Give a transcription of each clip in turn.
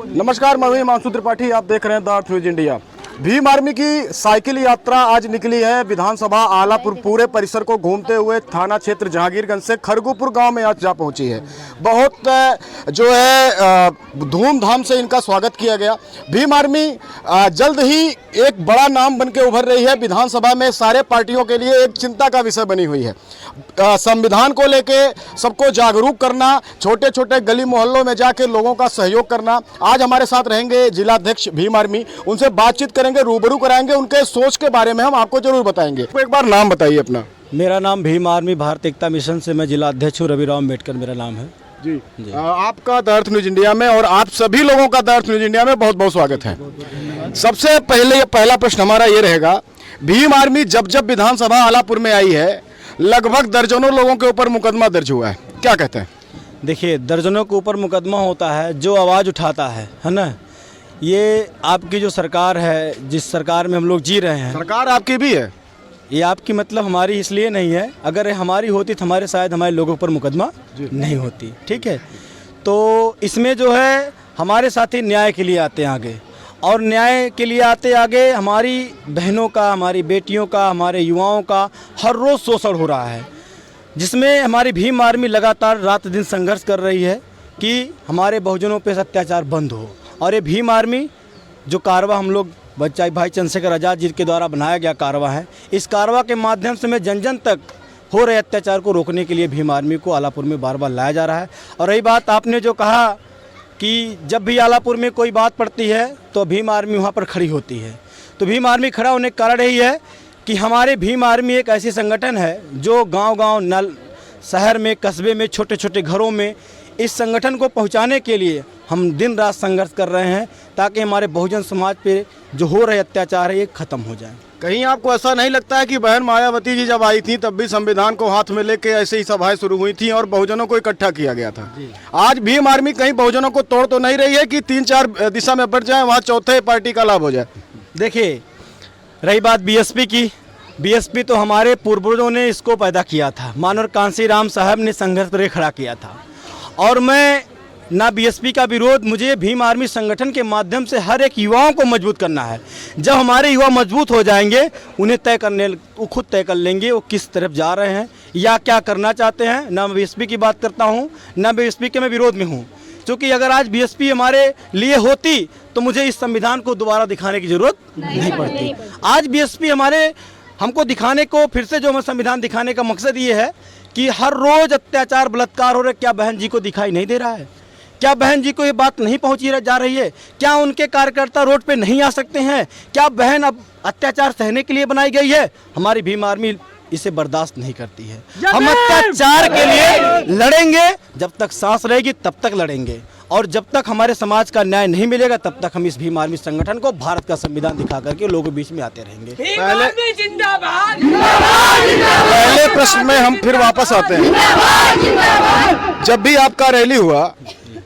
नमस्कार, मैं हिमांशु त्रिपाठी। आप देख रहे हैं the earth news India. Bhim army की साइकिल यात्रा आज निकली है विधानसभा आलापुर पूरे परिसर को घूमते हुए थाना क्षेत्र जहांगीरगंज से खरगुपुर गांव में आज जा पहुंची है। बहुत जो है धूमधाम से इनका स्वागत किया गया। भीम आर्मी जल्द ही एक बड़ा नाम बन के उभर रही है। विधानसभा में सारे पार्टियों के लिए एक चिंता का विषय बनी हुई है। संविधान को लेके सबको जागरूक करना, छोटे छोटे गली मोहल्लों में जाके लोगों का सहयोग करना। आज हमारे साथ रहेंगे जिलाध्यक्ष भीम आर्मी, उनसे बातचीत करेंगे, रूबरू कराएंगे, उनके सोच के बारे में हम आपको जरूर बताएंगे। एक बार नाम बताइए अपना। मेरा नाम भीम आर्मी भारतीय एकता मिशन से मैं जिलाध्यक्ष हूँ, रविराम अम्बेडकर मेरा नाम है जी। आपका द अर्थ न्यूज इंडिया में और आप सभी लोगों का द अर्थ न्यूज इंडिया में बहुत बहुत स्वागत है। सबसे पहला प्रश्न हमारा ये रहेगा, भीम आर्मी जब विधानसभा आलापुर में आई है लगभग दर्जनों लोगों के ऊपर मुकदमा दर्ज हुआ है, क्या कहते हैं? देखिए, दर्जनों के ऊपर मुकदमा होता है जो आवाज़ उठाता है ना। ये आपकी जो सरकार है, जिस सरकार में हम लोग जी रहे हैं, सरकार आपकी भी है। ये आपकी मतलब हमारी इसलिए नहीं है। अगर हमारी होती तो हमारे लोगों पर मुकदमा नहीं होती। ठीक है, तो इसमें जो है हमारे साथी न्याय के लिए आते हैं आगे, और न्याय के लिए आते आगे हमारी बहनों का, हमारी बेटियों का, हमारे युवाओं का हर रोज़ शोषण हो रहा है, जिसमें हमारी भीम आर्मी लगातार रात दिन संघर्ष कर रही है कि हमारे बहुजनों पे अत्याचार बंद हो। और ये भीम आर्मी जो कारवा हम लोग बच्चा भाई चंद्रशेखर आज़ाद जी के द्वारा बनाया गया कारवा है, इस कारवा के माध्यम से मैं जन जन तक हो रहे अत्याचार को रोकने के लिए भीम आर्मी को आलापुर में बार बार लाया जा रहा है। और रही बात आपने जो कहा कि जब भी आलापुर में कोई बात पड़ती है तो भीम आर्मी वहाँ पर खड़ी होती है, तो भीम आर्मी खड़ा होने का कारण यही है कि हमारे भीम आर्मी एक ऐसी संगठन है जो गांव-गांव, नल, शहर में, कस्बे में, छोटे छोटे घरों में इस संगठन को पहुंचाने के लिए हम दिन रात संघर्ष कर रहे हैं, ताकि हमारे बहुजन समाज पे जो हो रहे अत्याचार है ये खत्म हो जाए। कहीं आपको ऐसा नहीं लगता है कि बहन मायावती जी जब आई थी तब भी संविधान को हाथ में लेके ऐसे ही सभाएं शुरू हुई थी और बहुजनों को इकट्ठा किया गया था? आज भीम आर्मी कहीं बहुजनों को तोड़ तो नहीं रही है कि 3-4 दिशा में बढ़ जाए, वहाँ चौथे पार्टी का लाभ हो जाए? देखिए, रही बात बीएसपी की, बीएसपी तो हमारे पूर्वजों ने इसको पैदा किया था। मानव कांसीराम साहब ने संघर्ष पर खड़ा किया था, और मैं ना बीएसपी का विरोध, मुझे भीम आर्मी संगठन के माध्यम से हर एक युवाओं को मजबूत करना है। जब हमारे युवा मजबूत हो जाएंगे, उन्हें वो खुद तय कर लेंगे वो किस तरफ जा रहे हैं या क्या करना चाहते हैं। ना मैं बीएसपी की बात करता हूँ, ना बीएसपी के मैं विरोध में हूँ, क्योंकि अगर आज बीएसपी हमारे लिए होती तो मुझे इस संविधान को दोबारा दिखाने की जरूरत नहीं पड़ती। आज बीएसपी हमको दिखाने को, फिर से जो हमें संविधान दिखाने का मकसद ये है कि हर रोज़ अत्याचार, बलात्कार हो रहे, क्या बहन जी को दिखाई नहीं दे रहा है? क्या बहन जी को ये बात नहीं पहुंची जा रही है? क्या उनके कार्यकर्ता रोड पे नहीं आ सकते हैं? क्या बहन अब अत्याचार सहने के लिए बनाई गई है? हमारी भीम आर्मी इसे बर्दाश्त नहीं करती है। हम अत्याचार के लिए लड़ेंगे, जब तक सांस रहेगी तब तक लड़ेंगे, और जब तक हमारे समाज का न्याय नहीं मिलेगा तब तक हम इस भीम आर्मी संगठन को भारत का संविधान दिखा करके लोगों के बीच में आते रहेंगे। पहले प्रश्न में हम फिर वापस आते हैं। जब भी आपका रैली हुआ,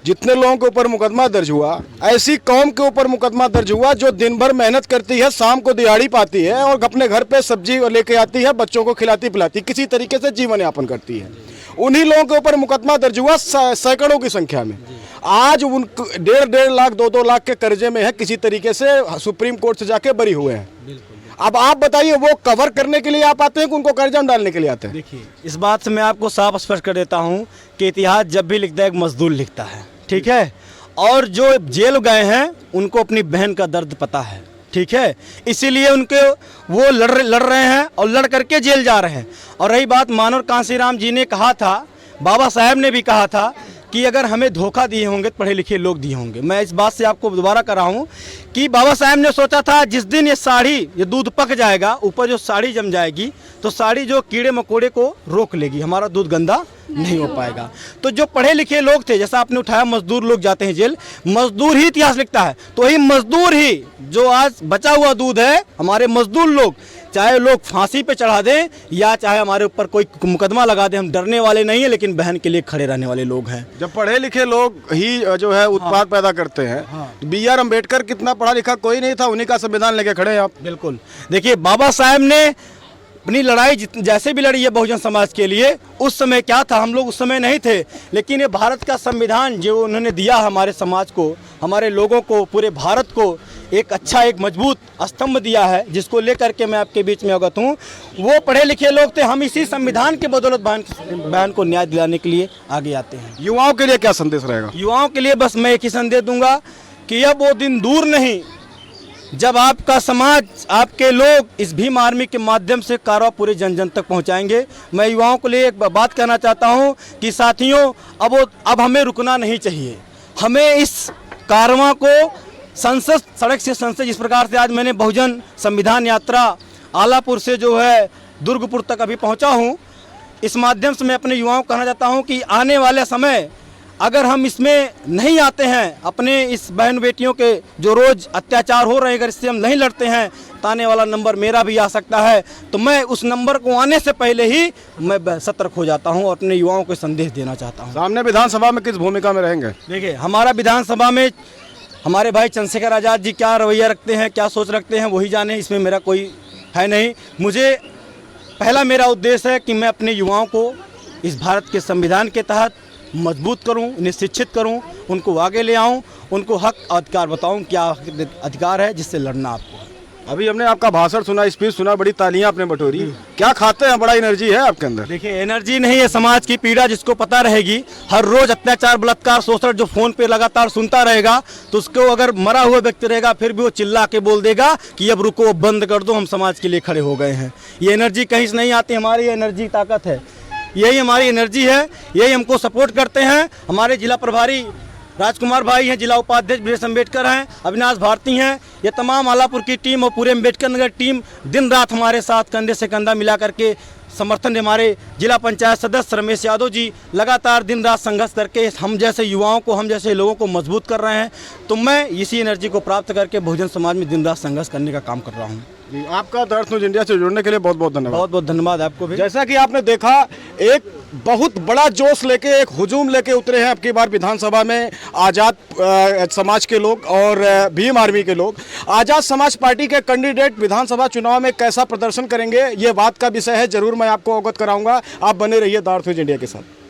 जितने लोगों के ऊपर मुकदमा दर्ज हुआ, ऐसी कौम के ऊपर मुकदमा दर्ज हुआ जो दिन भर मेहनत करती है, शाम को दिहाड़ी पाती है और अपने घर पे सब्जी लेके आती है, बच्चों को खिलाती पिलाती, किसी तरीके से जीवन यापन करती है। उन्हीं लोगों के ऊपर मुकदमा दर्ज हुआ सैकड़ों की संख्या में। आज उन 1.5 लाख 2-2 लाख के कर्जे में है, किसी तरीके से सुप्रीम कोर्ट से जाके बरी हुए हैं। अब आप बताइए, वो कवर करने के लिए आप आते हैं कि उनको कर्जा में डालने के लिए आते हैं? देखिए, इस बात से मैं आपको साफ स्पष्ट कर देता हूं कि इतिहास जब भी लिखता है एक मजदूर लिखता है, ठीक है? और जो जेल गए हैं उनको अपनी बहन का दर्द पता है, ठीक है? इसीलिए उनके वो लड़ रहे हैं और लड़ करके जेल जा रहे हैं। और रही बात, मानव कांसीराम जी ने कहा था, बाबा साहब ने भी कहा था कि अगर हमें धोखा दिए होंगे तो पढ़े लिखे लोग दिए होंगे। मैं इस बात से आपको दोबारा कर रहा हूँ कि बाबा साहब ने सोचा था जिस दिन ये दूध पक जाएगा, ऊपर जो साड़ी जम जाएगी, तो साड़ी जो कीड़े मकोड़े को रोक लेगी, हमारा दूध गंदा नहीं हो पाएगा। तो जो पढ़े लिखे लोग थे, जैसा आपने उठाया मजदूर लोग जाते हैं जेल, मजदूर ही इतिहास लिखता है, तो वही मजदूर ही जो आज बचा हुआ दूध है, हमारे मजदूर लोग, चाहे लोग फांसी पे चढ़ा दें या चाहे हमारे ऊपर कोई मुकदमा लगा दें, हम डरने वाले नहीं है, लेकिन बहन के लिए खड़े रहने वाले लोग हैं। जब पढ़े लिखे लोग ही जो है उत्पाद पैदा करते हैं, BR अम्बेडकर कितना पढ़ा लिखा कोई नहीं था, उन्हीं का संविधान लेके खड़े हैं आप। बिल्कुल, देखिए बाबा साहब ने अपनी लड़ाई जैसे भी लड़ी है बहुजन समाज के लिए, उस समय क्या था, हम लोग उस समय नहीं थे, लेकिन ये भारत का संविधान जो उन्होंने दिया हमारे समाज को, हमारे लोगों को, पूरे भारत को एक अच्छा एक मजबूत स्तंभ दिया है, जिसको लेकर के मैं आपके बीच में अवगत हूँ। वो पढ़े लिखे लोग थे, हम इसी संविधान के बदौलत बहन को न्याय दिलाने के लिए आगे आते हैं। युवाओं के लिए क्या संदेश रहेगा? युवाओं के लिए बस मैं एक ही संदेश दूंगा कि अब वो दिन दूर नहीं जब आपका समाज, आपके लोग इस भीम आर्मी के माध्यम से कारवा पूरे जन जन तक पहुंचाएंगे। मैं युवाओं के लिए एक बात कहना चाहता हूं कि साथियों, अब हमें रुकना नहीं चाहिए। हमें इस कारवा को संसद, सड़क से संसद, जिस प्रकार से आज मैंने बहुजन संविधान यात्रा आलापुर से जो है दुर्गपुर तक अभी पहुंचा हूं, इस माध्यम से मैं अपने युवाओं को कहना चाहता हूं कि आने वाले समय अगर हम इसमें नहीं आते हैं, अपने इस बहन बेटियों के जो रोज़ अत्याचार हो रहे हैं, अगर इससे हम नहीं लड़ते हैं तो आने वाला नंबर मेरा भी आ सकता है। तो मैं उस नंबर को आने से पहले ही मैं सतर्क हो जाता हूं और अपने युवाओं को संदेश देना चाहता हूं। सामने विधानसभा में किस भूमिका में रहेंगे? देखिए, हमारा विधानसभा में हमारे भाई चंद्रशेखर आज़ाद जी क्या रवैया रखते हैं, क्या सोच रखते हैं, वही जाने, इसमें मेरा कोई है नहीं। मुझे पहला मेरा उद्देश्य है कि मैं अपने युवाओं को इस भारत के संविधान के तहत मजबूत करूं, उन्हें शिक्षित करूं, उनको आगे ले आऊं, उनको हक अधिकार बताऊं, क्या अधिकार है जिससे लड़ना आपको। अभी हमने आपका भाषण सुना, स्पीच सुना, बड़ी तालियां आपने बटोरी। क्या खाते हैं? बड़ा एनर्जी है आपके अंदर। देखिए, एनर्जी नहीं है, समाज की पीड़ा जिसको पता रहेगी, हर रोज अत्याचार, बलात्कार, शोषण जो फोन पे लगातार सुनता रहेगा, तो उसको अगर मरा हुआ व्यक्ति रहेगा फिर भी वो चिल्ला के बोल देगा कि अब रुको, बंद कर दो, हम समाज के लिए खड़े हो गए हैं। ये एनर्जी कहीं से नहीं आती, हमारी एनर्जी ताकत है, यही हमारी एनर्जी है, यही हमको सपोर्ट करते हैं। हमारे जिला प्रभारी राजकुमार भाई हैं, जिला उपाध्यक्ष ब्रिजेश अम्बेडकर हैं, अविनाश भारती हैं, ये तमाम आलापुर की टीम और पूरे अम्बेडकर नगर टीम दिन रात हमारे साथ कंधे से कंधा मिला करके समर्थन। हमारे जिला पंचायत सदस्य रमेश यादव जी लगातार दिन रात संघर्ष करके हम जैसे युवाओं को, हम जैसे लोगों को मजबूत कर रहे हैं। तो मैं इसी एनर्जी को प्राप्त करके बहुजन समाज में दिन रात संघर्ष करने का काम कर रहा हूँ। आपका द अर्थ न्यूज इंडिया से जुड़ने के लिए बहुत बहुत धन्यवाद। बहुत बहुत धन्यवाद आपको भी। जैसा कि आपने देखा, एक बहुत बड़ा जोश लेके, एक हुजूम लेके उतरे हैं अब की बार विधानसभा में आज़ाद समाज के लोग और भीम आर्मी के लोग। आज़ाद समाज पार्टी के कैंडिडेट विधानसभा चुनाव में कैसा प्रदर्शन करेंगे, ये बात का विषय है, जरूर मैं आपको अवगत कराऊंगा। आप बने रहिए द अर्थ न्यूज इंडिया के साथ।